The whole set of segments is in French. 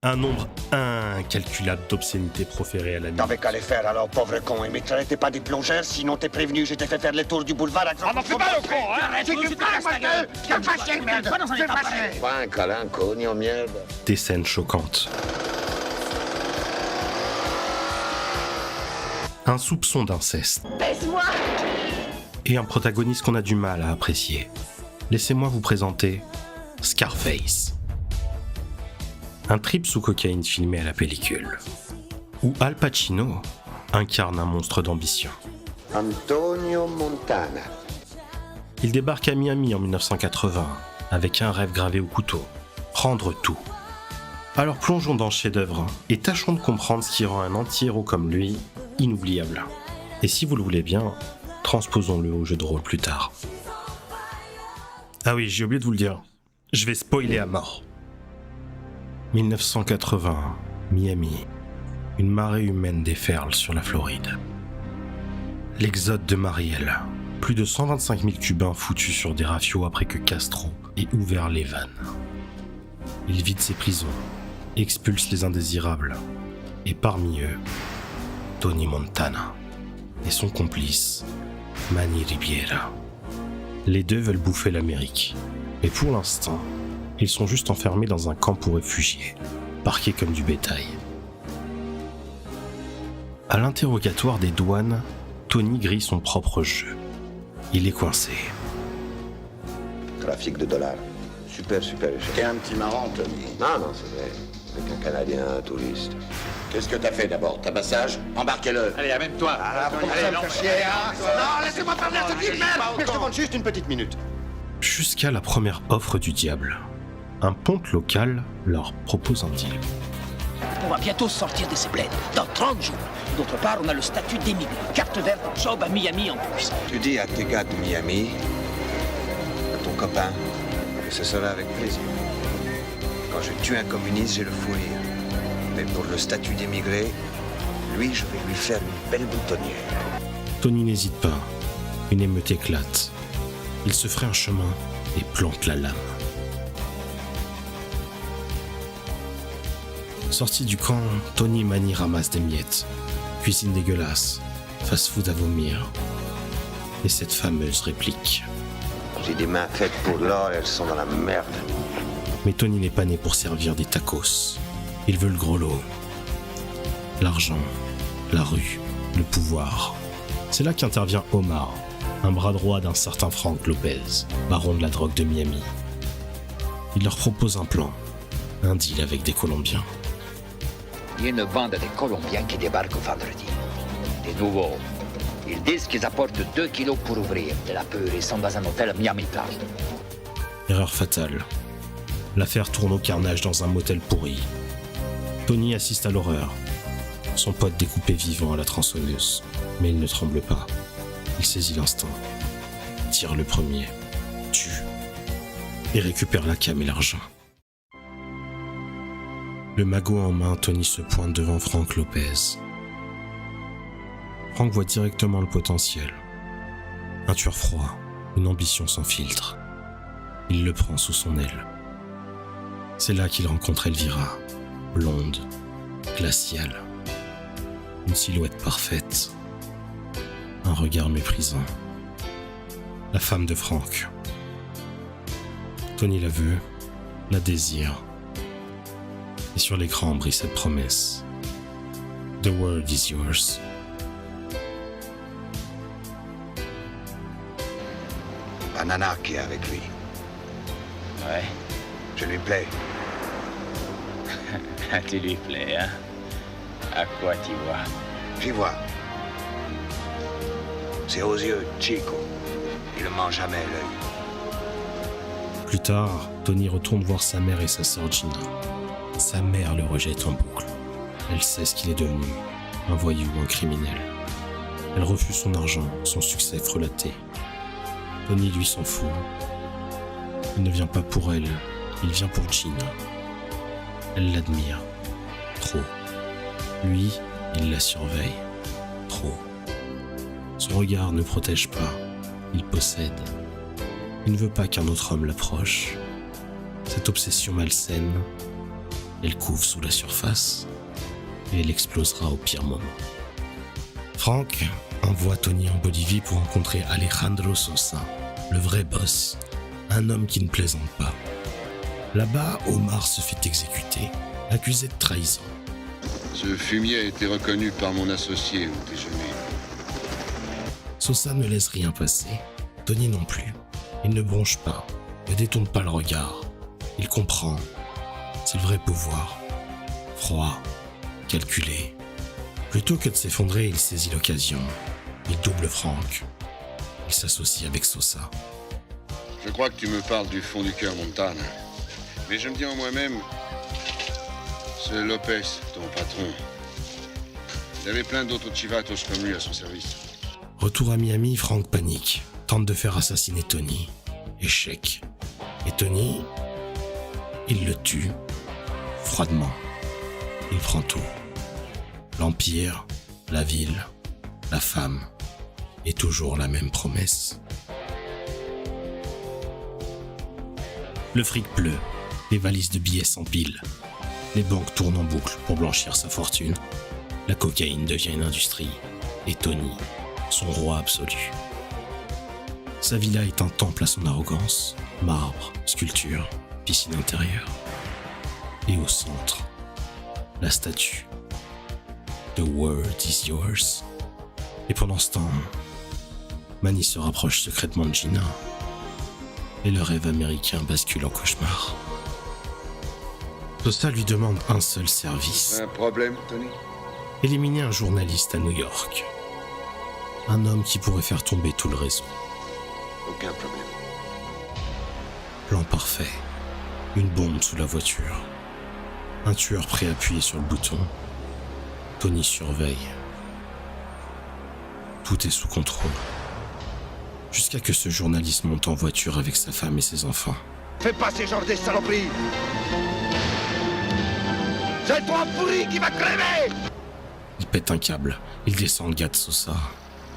Un nombre incalculable d'obscénités proférées à la nuit. T'avais qu'à les faire alors, pauvre con. Et mais t'es pas des plongeurs, sinon t'es prévenu, je t'ai fait faire le tour du boulevard à grand. Ah, m'en fais pas le con, hein! Arrête, tu parles, ma gueule! Tu me fâches, merde! Pas dans un état pareil! Pas un câlin, cognon, merde. Des scènes choquantes. Un soupçon d'inceste. Baise-moi! Et un protagoniste qu'on a du mal à apprécier. Laissez-moi vous présenter Scarface. Un trip sous cocaïne filmé à la pellicule. Où Al Pacino incarne un monstre d'ambition. Antonio Montana. Il débarque à Miami en 1980 avec un rêve gravé au couteau, prendre tout. Alors plongeons dans ce chef-d'œuvre et tâchons de comprendre ce qui rend un anti-héros comme lui inoubliable. Et si vous le voulez bien, transposons-le au jeu de rôle plus tard. Ah oui, j'ai oublié de vous le dire, je vais spoiler à mort. 1980, Miami. Une marée humaine déferle sur la Floride. L'exode de Mariel. Plus de 125 000 Cubains foutus sur des rafios après que Castro ait ouvert les vannes. Il vide ses prisons, expulse les indésirables, et parmi eux, Tony Montana et son complice, Manny Ribiera. Les deux veulent bouffer l'Amérique, mais pour l'instant, ils sont juste enfermés dans un camp pour réfugiés, parqués comme du bétail. À l'interrogatoire des douanes, Tony grille son propre jeu. Il est coincé. Trafic de dollars. Super échec. T'es un petit marrant, Tony. Non, c'est vrai. Avec un Canadien, un touriste. Qu'est-ce que t'as fait d'abord? Tabassage? Embarquez-le. Allez, amène-toi! Allez, non, laissez-moi parler à ce type, merde! Mais je demande juste une petite minute. Jusqu'à la première offre du diable. Un ponte local leur propose un deal. On va bientôt sortir de ces bleds, dans 30 jours. D'autre part, on a le statut d'émigré. Carte verte, job à Miami en plus. Tu dis à tes gars de Miami, à ton copain, que ce sera avec plaisir. Quand je tue un communiste, j'ai le fou rire. Mais pour le statut d'émigré, lui, je vais lui faire une belle boutonnière. Tony n'hésite pas. Une émeute éclate. Il se ferait un chemin et plante la lame. Sorti du camp, Tony et Manny ramassent des miettes. Cuisine dégueulasse, fast-food à vomir. Et cette fameuse réplique. J'ai des mains faites pour l'or, elles sont dans la merde. Mais Tony n'est pas né pour servir des tacos. Il veut le gros lot. L'argent, la rue, le pouvoir. C'est là qu'intervient Omar, un bras droit d'un certain Frank Lopez, baron de la drogue de Miami. Il leur propose un plan, un deal avec des Colombiens. Il y a une bande de Colombiens qui débarquent vendredi. Des nouveaux. Ils disent qu'ils apportent 2 kilos pour ouvrir de la peur et sont dans un hôtel à Miami-Plage. Erreur fatale. L'affaire tourne au carnage dans un motel pourri. Tony assiste à l'horreur. Son pote découpé vivant à la tronçonneuse. Mais il ne tremble pas. Il saisit l'instinct. Tire le premier. Tue. Et récupère la cam et l'argent. Le magot en main, Tony se pointe devant Frank Lopez. Frank voit directement le potentiel. Un tueur froid, une ambition sans filtre. Il le prend sous son aile. C'est là qu'il rencontre Elvira, blonde, glaciale. Une silhouette parfaite. Un regard méprisant. La femme de Frank. Tony la veut, la désire. Et sur l'écran brille cette promesse. The world is yours. La nana qui est avec lui. Ouais, Je lui plais. tu lui plais, hein? À quoi tu vois? J'y vois. C'est aux yeux, Chico. Il ne ment jamais l'œil. Plus tard, Tony retourne voir sa mère et sa sœur Gina. Sa mère le rejette en boucle. Elle sait ce qu'il est devenu, un voyou, un criminel. Elle refuse son argent, son succès frelaté. Tony, lui, s'en fout. Il ne vient pas pour elle, il vient pour Gina. Elle l'admire. Trop. Lui, il la surveille. Trop. Son regard ne protège pas, il possède. Il ne veut pas qu'un autre homme l'approche. Cette obsession malsaine, Elle couve sous la surface et elle explosera au pire moment. Frank envoie Tony en Bolivie pour rencontrer Alejandro Sosa, le vrai boss, un homme qui ne plaisante pas. Là-bas, Omar se fait exécuter, accusé de trahison. Ce fumier a été reconnu par mon associé au déjeuner. Sosa ne laisse rien passer, Tony non plus. Il ne bronche pas, ne détourne pas le regard. Il comprend, c'est le vrai pouvoir. Froid, calculé. Plutôt que de s'effondrer, il saisit l'occasion. Il double Frank. Il s'associe avec Sosa. Je crois que tu me parles du fond du cœur, Montana. Mais je me dis en moi-même, c'est Lopez, ton patron. Il avait plein d'autres chivatos comme lui à son service. Retour à Miami, Frank panique. Tente de faire assassiner Tony. Échec. Et Tony, il le tue. Froidement. Il prend tout. L'Empire, la ville, la femme. Et toujours la même promesse. Le fric pleut. Les valises de billets s'empilent. Les banques tournent en boucle pour blanchir sa fortune. La cocaïne devient une industrie. Et Tony, son roi absolu. Sa villa est un temple à son arrogance. Marbre, sculpture, piscine intérieure. Et au centre, la statue. The world is yours. Et pendant ce temps, Manny se rapproche secrètement de Gina. Et le rêve américain bascule en cauchemar. Sosa lui demande un seul service. Un problème, Tony? Éliminer un journaliste à New York. Un homme qui pourrait faire tomber tout le réseau. Aucun problème. Plan parfait. Une bombe sous la voiture. Un tueur prêt à appuyer sur le bouton. Tony surveille. Tout est sous contrôle. Jusqu'à que ce journaliste monte en voiture avec sa femme et ses enfants. Fais pas ce genre de saloperie. C'est toi pourri qui va crever. Il pète un câble. Il descend le gars de Sosa.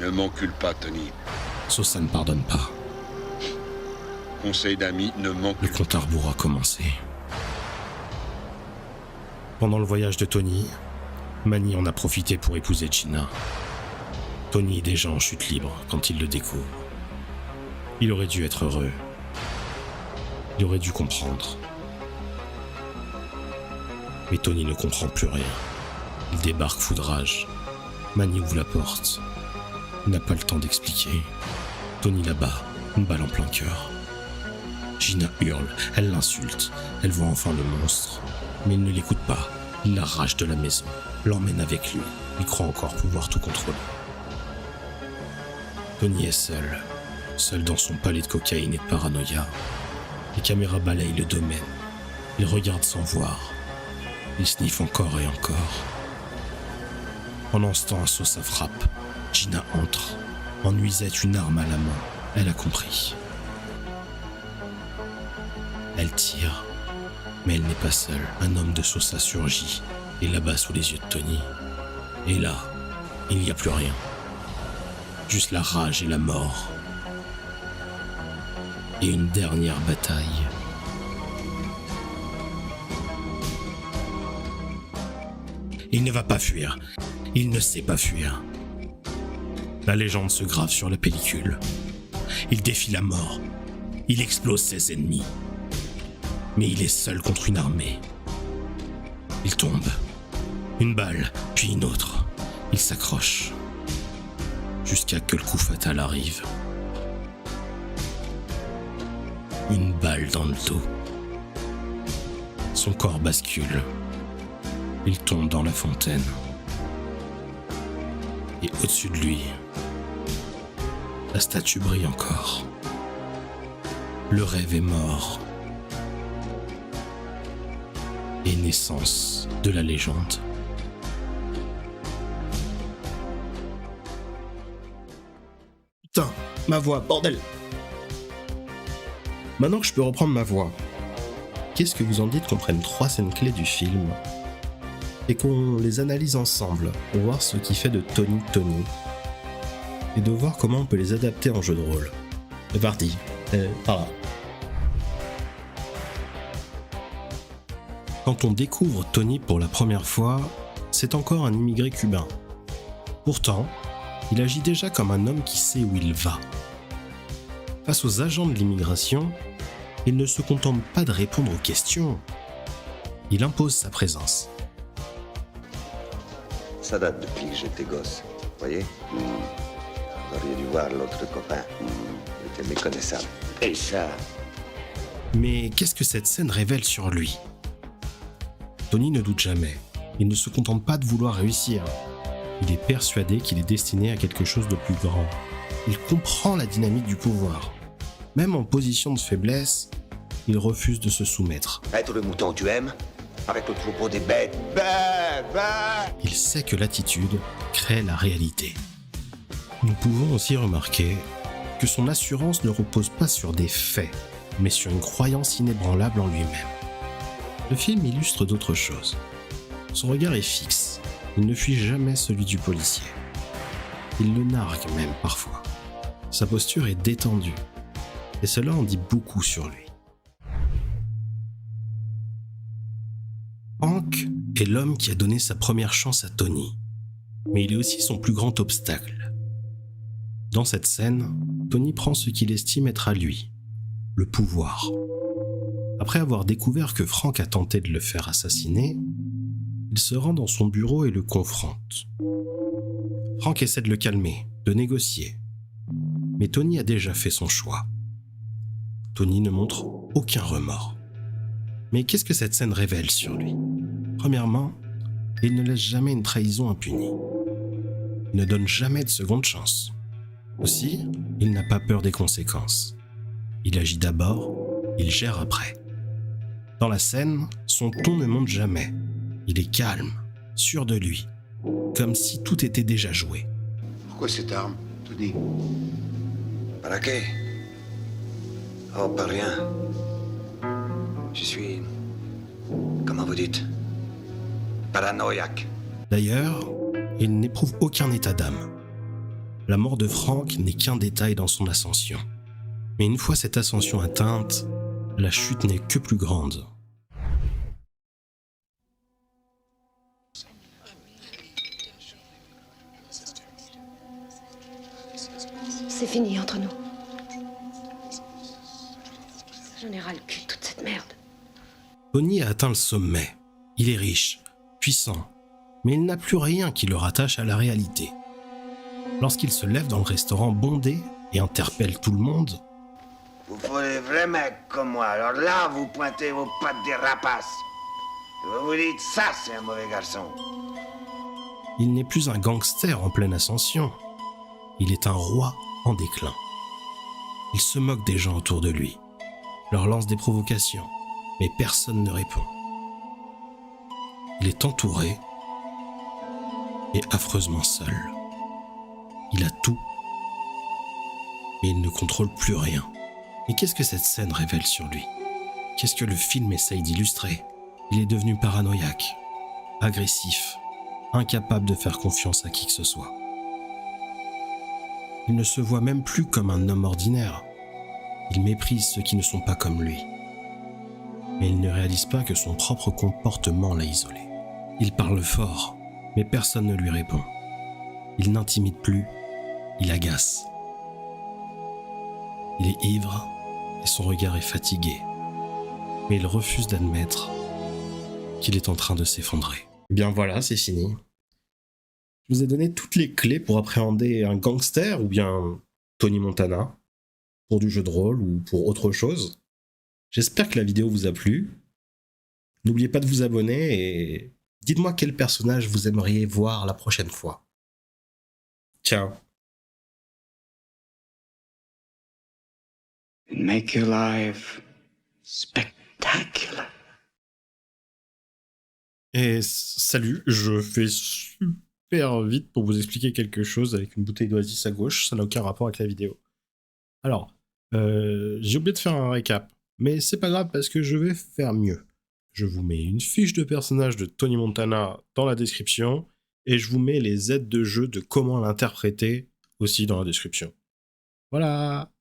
Ne m'encule pas, Tony. Sosa ne pardonne pas. Conseil d'amis, ne Le m'encule pas. compte à rebours a commencé. Pendant le voyage de Tony, Manny en a profité pour épouser Gina. Tony est déjà en chute libre quand il le découvre. Il aurait dû être heureux. Il aurait dû comprendre. Mais Tony ne comprend plus rien. Il débarque fou de rage. Manny ouvre la porte. Il n'a pas le temps d'expliquer. Tony l'abat, une balle en plein cœur. Gina hurle, elle l'insulte. Elle voit enfin le monstre. Mais il ne l'écoute pas. Il l'arrache de la maison, l'emmène avec lui. Il croit encore pouvoir tout contrôler. Tony est seul. Seul dans son palais de cocaïne et de paranoïa. Les caméras balayent le domaine. Il regarde sans voir. Il sniffe encore et encore. Pendant ce temps, Sosa frappe. Gina entre. En nuisette, une arme à la main. Elle a compris. Elle tire. Mais elle n'est pas seule. Un homme de Sosa surgit et l'abat sous les yeux de Tony. Et là, il n'y a plus rien. Juste la rage et la mort. Et une dernière bataille. Il ne va pas fuir. Il ne sait pas fuir. La légende se grave sur la pellicule. Il défie la mort. Il explose ses ennemis. Mais il est seul contre une armée. Il tombe. Une balle, puis une autre. Il s'accroche. Jusqu'à que le coup fatal arrive. Une balle dans le dos. Son corps bascule. Il tombe dans la fontaine. Et au-dessus de lui, la statue brille encore. Le rêve est mort. Et naissance de la légende. Putain, ma voix, bordel! Maintenant que je peux reprendre ma voix, qu'est-ce que vous en dites qu'on prenne 3 scènes clés du film et qu'on les analyse ensemble pour voir ce qui fait de Tony Tony et de voir comment on peut les adapter en jeu de rôle? C'est parti, par là. Quand on découvre Tony pour la première fois, c'est encore un immigré cubain. Pourtant, il agit déjà comme un homme qui sait où il va. Face aux agents de l'immigration, il ne se contente pas de répondre aux questions. Il impose sa présence. Ça date depuis que j'étais gosse. Vous voyez? Vous auriez dû voir l'autre copain. Il était méconnaissable. Et ça, Mais qu'est-ce que cette scène révèle sur lui? Tony ne doute jamais. Il ne se contente pas de vouloir réussir. Il est persuadé qu'il est destiné à quelque chose de plus grand. Il comprend la dynamique du pouvoir. Même en position de faiblesse, il refuse de se soumettre. Être le mouton que tu aimes, avec le troupeau des bêtes. Il sait que l'attitude crée la réalité. Nous pouvons aussi remarquer que son assurance ne repose pas sur des faits, mais sur une croyance inébranlable en lui-même. Le film illustre d'autres choses. Son regard est fixe, il ne fuit jamais celui du policier. Il le nargue même parfois. Sa posture est détendue, et cela en dit beaucoup sur lui. Hank est l'homme qui a donné sa première chance à Tony, mais il est aussi son plus grand obstacle. Dans cette scène, Tony prend ce qu'il estime être à lui, le pouvoir. Après avoir découvert que Frank a tenté de le faire assassiner, il se rend dans son bureau et le confronte. Frank essaie de le calmer, de négocier, mais Tony a déjà fait son choix. Tony ne montre aucun remords. Mais qu'est-ce que cette scène révèle sur lui? Premièrement, il ne laisse jamais une trahison impunie. Il ne donne jamais de seconde chance. Aussi, il n'a pas peur des conséquences. Il agit d'abord, il gère après. Dans la scène, son ton ne monte jamais. Il est calme, sûr de lui, comme si tout était déjà joué. Pourquoi cette arme, Tony? ¿Para qué? Oh, pas rien. Je suis... Comment vous dites? Paranoïaque. D'ailleurs, il n'éprouve aucun état d'âme. La mort de Frank n'est qu'un détail dans son ascension. Mais une fois cette ascension atteinte, la chute n'est que plus grande. C'est fini entre nous. J'en ai ras le cul de toute cette merde. Tony a atteint le sommet. Il est riche, puissant, mais il n'a plus rien qui le rattache à la réalité. Lorsqu'il se lève dans le restaurant bondé et interpelle tout le monde, Vous faut des vrais mecs comme moi. Alors là, vous pointez vos pattes des rapaces. Et vous vous dites, ça, c'est un mauvais garçon. il n'est plus un gangster en pleine ascension. Il est un roi en déclin. Il se moque des gens autour de lui, leur lance des provocations, mais personne ne répond. Il est entouré et affreusement seul. Il a tout, mais il ne contrôle plus rien. Mais qu'est-ce que cette scène révèle sur lui? Qu'est-ce que le film essaye d'illustrer? Il est devenu paranoïaque, agressif, incapable de faire confiance à qui que ce soit. Il ne se voit même plus comme un homme ordinaire. Il méprise ceux qui ne sont pas comme lui. Mais il ne réalise pas que son propre comportement l'a isolé. Il parle fort, mais personne ne lui répond. Il n'intimide plus, il agace. Il est ivre et son regard est fatigué. Mais il refuse d'admettre qu'il est en train de s'effondrer. Bien voilà, c'est fini. Je vous ai donné toutes les clés pour appréhender un gangster ou bien Tony Montana, pour du jeu de rôle ou pour autre chose. J'espère que la vidéo vous a plu. N'oubliez pas de vous abonner et dites-moi quel personnage vous aimeriez voir la prochaine fois. Ciao. Make your life spectacular. Et salut, je fais super vite pour vous expliquer quelque chose avec une bouteille d'Oasis à gauche, ça n'a aucun rapport avec la vidéo. Alors, j'ai oublié de faire un récap, mais c'est pas grave parce que je vais faire mieux. Je vous mets une fiche de personnage de Tony Montana dans la description, et je vous mets les aides de jeu de comment l'interpréter aussi dans la description. Voilà!